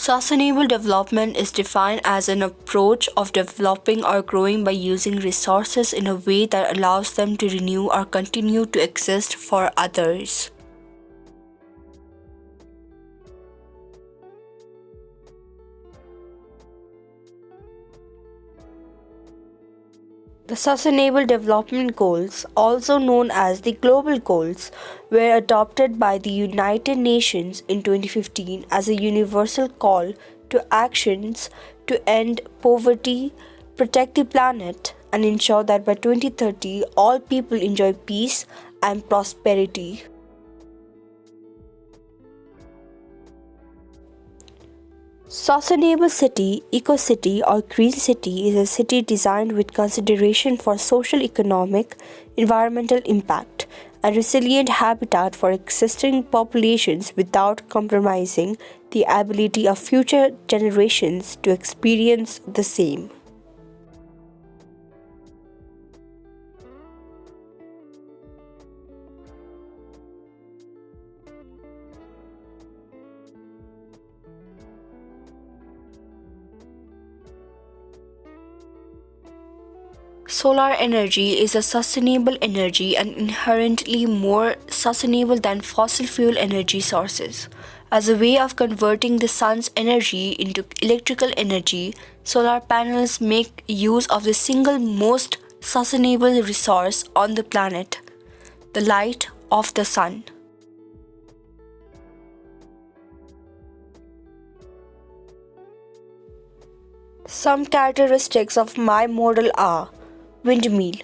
Sustainable development is defined as an approach of developing or growing by using resources in a way that allows them to renew or continue to exist for others. The Sustainable Development Goals, also known as the Global Goals, were adopted by the United Nations in 2015 as a universal call to actions to end poverty, protect the planet, and ensure that by 2030 all people enjoy peace and prosperity. Sustainable city, eco-city or green city is a city designed with consideration for social, economic, environmental impact and resilient habitat for existing populations without compromising the ability of future generations to experience the same. Solar energy is a sustainable energy and inherently more sustainable than fossil fuel energy sources. As a way of converting the sun's energy into electrical energy, solar panels make use of the single most sustainable resource on the planet, the light of the sun. Some characteristics of my model are: windmill.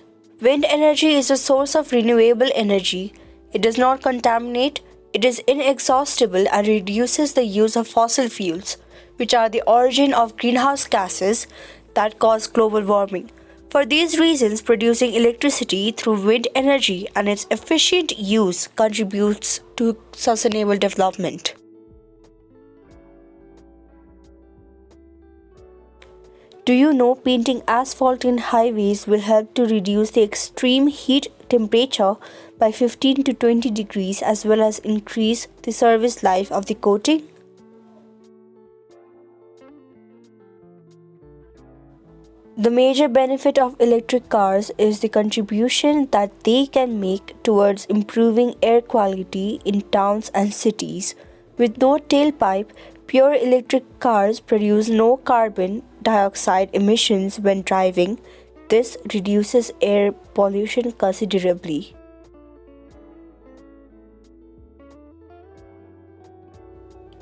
Wind energy is a source of renewable energy. It does not contaminate, it is inexhaustible and reduces the use of fossil fuels, which are the origin of greenhouse gases that cause global warming. For these reasons, producing electricity through wind energy and its efficient use contributes to sustainable development. Do you know painting asphalt in highways will help to reduce the extreme heat temperature by 15 to 20 degrees as well as increase the service life of the coating? The major benefit of electric cars is the contribution that they can make towards improving air quality in towns and cities. With no tailpipe, pure electric cars produce no carbon dioxide emissions when driving. This reduces air pollution considerably.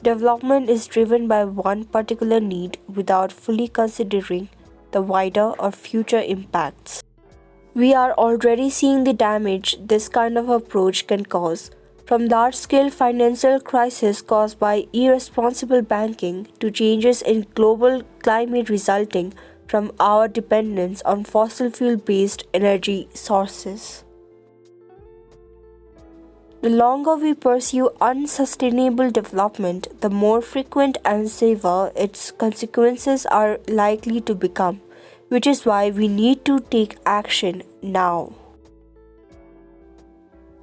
Development is driven by one particular need without fully considering the wider or future impacts. We are already seeing the damage this kind of approach can cause, from large-scale financial crises caused by irresponsible banking to changes in global climate resulting from our dependence on fossil fuel-based energy sources. The longer we pursue unsustainable development, the more frequent and severe its consequences are likely to become, which is why we need to take action now.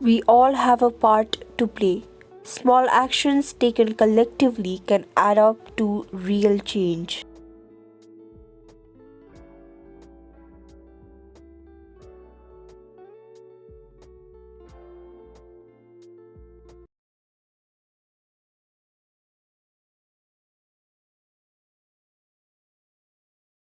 We all have a part to play. Small actions taken collectively can add up to real change.